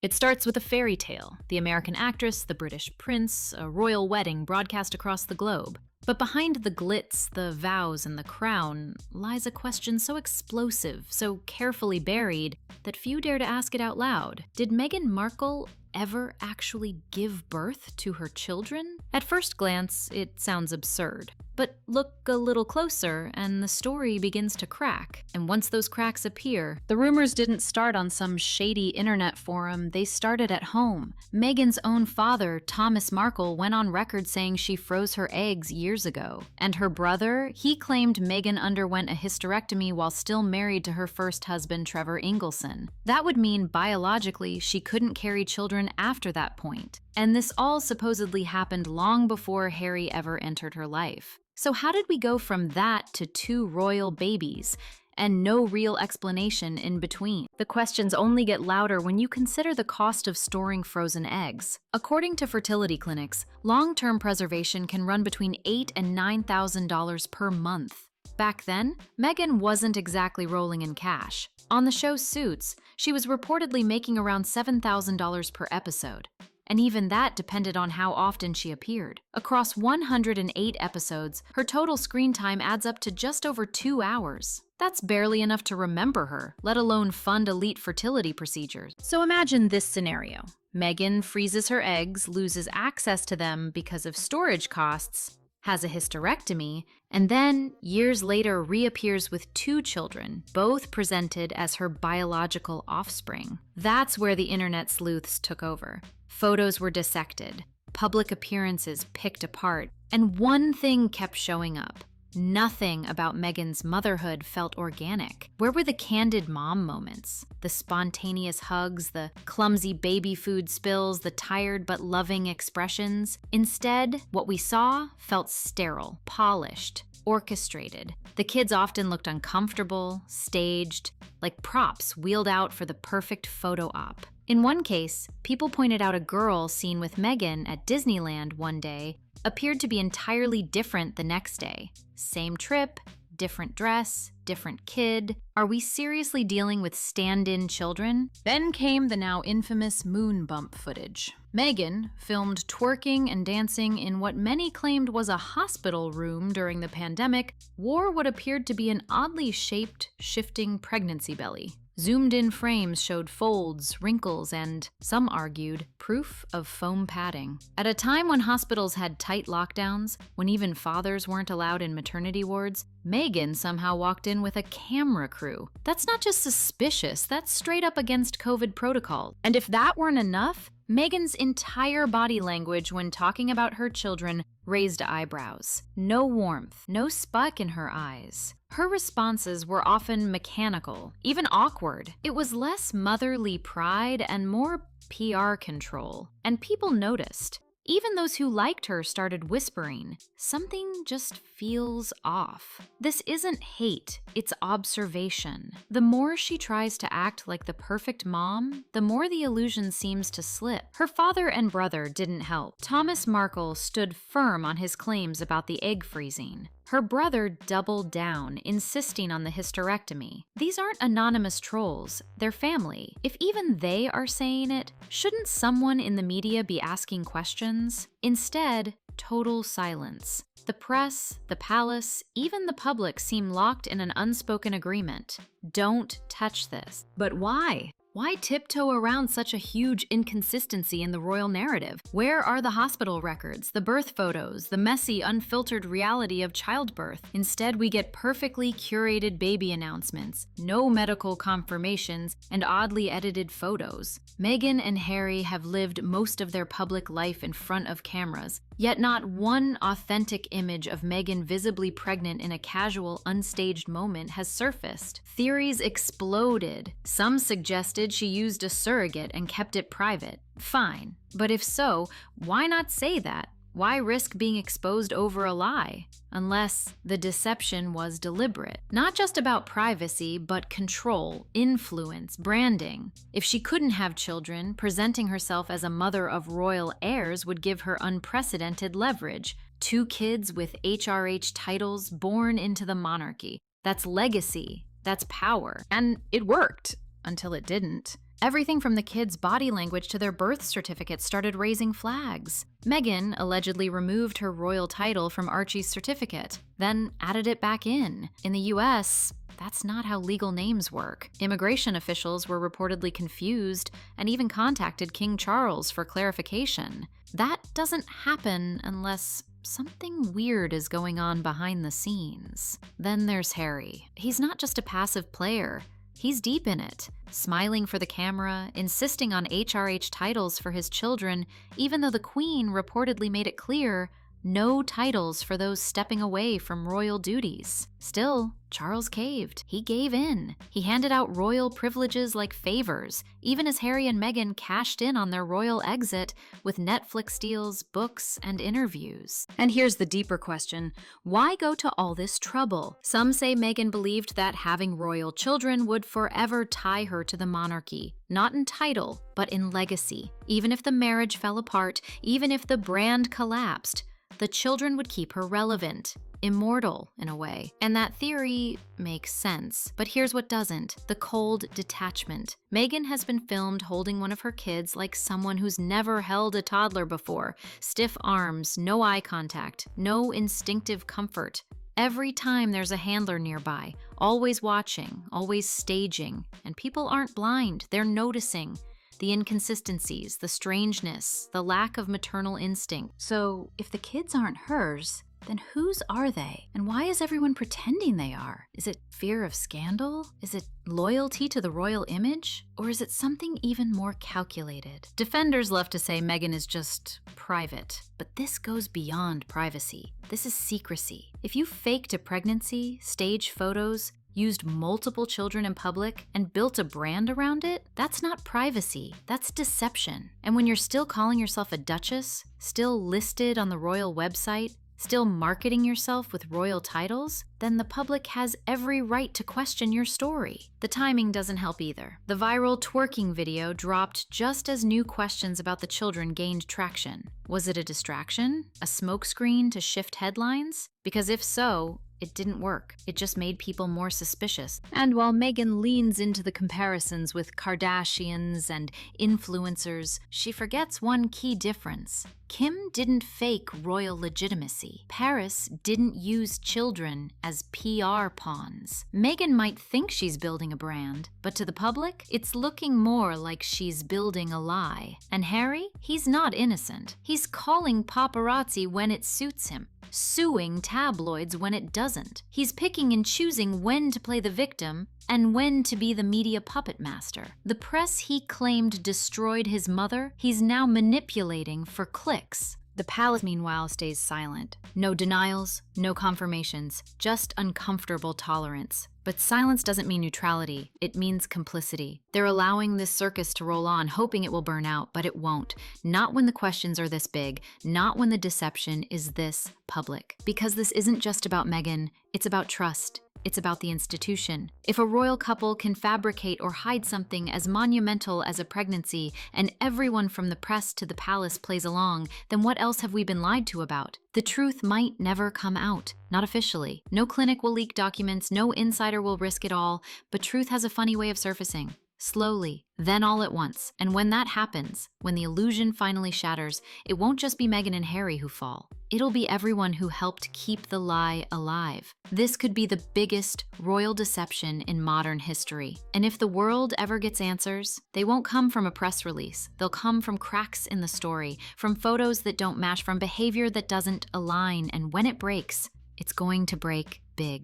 It starts with a fairy tale, the American actress, the British prince, a royal wedding broadcast across the globe. But behind the glitz, the vows, and the crown lies a question so explosive, so carefully buried, that few dare to ask it out loud. Did Meghan Markle ever actually give birth to her children? At first glance, it sounds absurd. But look a little closer, and the story begins to crack. And once those cracks appear, the rumors didn't start on some shady internet forum, they started at home. Meghan's own father, Thomas Markle, went on record saying she froze her eggs years ago. And her brother, he claimed Meghan underwent a hysterectomy while still married to her first husband, Trevor Ingleson. That would mean biologically she couldn't carry children after that point. And this all supposedly happened long before Harry ever entered her life. So how did we go from that to 2 royal babies, and no real explanation in between? The questions only get louder when you consider the cost of storing frozen eggs. According to fertility clinics, long-term preservation can run between $8,000 and $9,000 per month. Back then, Meghan wasn't exactly rolling in cash. On the show Suits, she was reportedly making around $7,000 per episode. And even that depended on how often she appeared. Across 108 episodes, her total screen time adds up to just over 2 hours. That's barely enough to remember her, let alone fund elite fertility procedures. So imagine this scenario. Meghan freezes her eggs, loses access to them because of storage costs, has a hysterectomy, and then, years later, reappears with 2 children, both presented as her biological offspring. That's where the internet sleuths took over. Photos were dissected, public appearances picked apart, and one thing kept showing up. Nothing about Meghan's motherhood felt organic. Where were the candid mom moments? The spontaneous hugs, the clumsy baby food spills, the tired but loving expressions? Instead, what we saw felt sterile, polished, orchestrated. The kids often looked uncomfortable, staged, like props wheeled out for the perfect photo op. In one case, people pointed out a girl seen with Meghan at Disneyland one day appeared to be entirely different the next day. Same trip, different dress, different kid. Are we seriously dealing with stand-in children? Then came the now infamous moon bump footage. Meghan, filmed twerking and dancing in what many claimed was a hospital room during the pandemic, wore what appeared to be an oddly shaped, shifting pregnancy belly. Zoomed-in frames showed folds, wrinkles, and, some argued, proof of foam padding. At a time when hospitals had tight lockdowns, when even fathers weren't allowed in maternity wards, Meghan somehow walked in with a camera crew. That's not just suspicious, that's straight up against COVID protocol. And if that weren't enough, Meghan's entire body language when talking about her children raised eyebrows. No warmth, no spark in her eyes. Her responses were often mechanical, even awkward. It was less motherly pride and more PR control. And people noticed. Even those who liked her started whispering, "Something just feels off." This isn't hate, it's observation. The more she tries to act like the perfect mom, the more the illusion seems to slip. Her father and brother didn't help. Thomas Markle stood firm on his claims about the egg freezing. Her brother doubled down, insisting on the hysterectomy. These aren't anonymous trolls, they're family. If even they are saying it, shouldn't someone in the media be asking questions? Instead, total silence. The press, the palace, even the public seem locked in an unspoken agreement. Don't touch this. But why? Why tiptoe around such a huge inconsistency in the royal narrative? Where are the hospital records, the birth photos, the messy, unfiltered reality of childbirth? Instead, we get perfectly curated baby announcements, no medical confirmations, and oddly edited photos. Meghan and Harry have lived most of their public life in front of cameras, yet not one authentic image of Meghan visibly pregnant in a casual, unstaged moment has surfaced. Theories exploded. Some suggested she used a surrogate and kept it private. Fine, but if so, why not say that? Why risk being exposed over a lie? Unless the deception was deliberate. Not just about privacy, but control, influence, branding. If she couldn't have children, presenting herself as a mother of royal heirs would give her unprecedented leverage. 2 kids with HRH titles born into the monarchy. That's legacy. That's power. And it worked. Until it didn't. Everything from the kids' body language to their birth certificates started raising flags. Meghan allegedly removed her royal title from Archie's certificate, then added it back in. In the US, that's not how legal names work. Immigration officials were reportedly confused and even contacted King Charles for clarification. That doesn't happen unless something weird is going on behind the scenes. Then there's Harry. He's not just a passive player. He's deep in it, smiling for the camera, insisting on HRH titles for his children, even though the Queen reportedly made it clear no titles for those stepping away from royal duties. Still, Charles caved. He gave in. He handed out royal privileges like favors, even as Harry and Meghan cashed in on their royal exit with Netflix deals, books, and interviews. And here's the deeper question. Why go to all this trouble? Some say Meghan believed that having royal children would forever tie her to the monarchy, not in title, but in legacy. Even if the marriage fell apart, even if the brand collapsed, the children would keep her relevant, immortal in a way. And that theory makes sense. But here's what doesn't: the cold detachment. Meghan has been filmed holding one of her kids like someone who's never held a toddler before. Stiff arms, no eye contact, no instinctive comfort. Every time there's a handler nearby, always watching, always staging. And people aren't blind, they're noticing the inconsistencies, the strangeness, the lack of maternal instinct. So, if the kids aren't hers, then whose are they? And why is everyone pretending they are? Is it fear of scandal? Is it loyalty to the royal image? Or is it something even more calculated? Defenders love to say Meghan is just private, but this goes beyond privacy. This is secrecy. If you faked a pregnancy, staged photos, used multiple children in public, and built a brand around it, that's not privacy, that's deception. And when you're still calling yourself a duchess, still listed on the royal website, still marketing yourself with royal titles, then the public has every right to question your story. The timing doesn't help either. The viral twerking video dropped just as new questions about the children gained traction. Was it a distraction? A smokescreen to shift headlines? Because if so, it didn't work. It just made people more suspicious. And while Meghan leans into the comparisons with Kardashians and influencers, she forgets one key difference. Kim didn't fake royal legitimacy. Paris didn't use children as PR pawns. Meghan might think she's building a brand, but to the public, it's looking more like she's building a lie. And Harry? He's not innocent. He's calling paparazzi when it suits him, suing tabloids when it doesn't. He's picking and choosing when to play the victim and when to be the media puppet master. The press he claimed destroyed his mother, he's now manipulating for clicks. The palace, meanwhile, stays silent. No denials, no confirmations, just uncomfortable tolerance. But silence doesn't mean neutrality, it means complicity. They're allowing this circus to roll on, hoping it will burn out, but it won't. Not when the questions are this big, not when the deception is this public. Because this isn't just about Meghan, it's about trust. It's about the institution. If a royal couple can fabricate or hide something as monumental as a pregnancy, and everyone from the press to the palace plays along, then what else have we been lied to about? The truth might never come out. Not officially. No clinic will leak documents, no insider will risk it all, but truth has a funny way of surfacing. Slowly, then all at once. And when that happens, when the illusion finally shatters, it won't just be Meghan and Harry who fall. It'll be everyone who helped keep the lie alive. This could be the biggest royal deception in modern history. And if the world ever gets answers, they won't come from a press release. They'll come from cracks in the story, from photos that don't match, from behavior that doesn't align. And when it breaks, it's going to break big.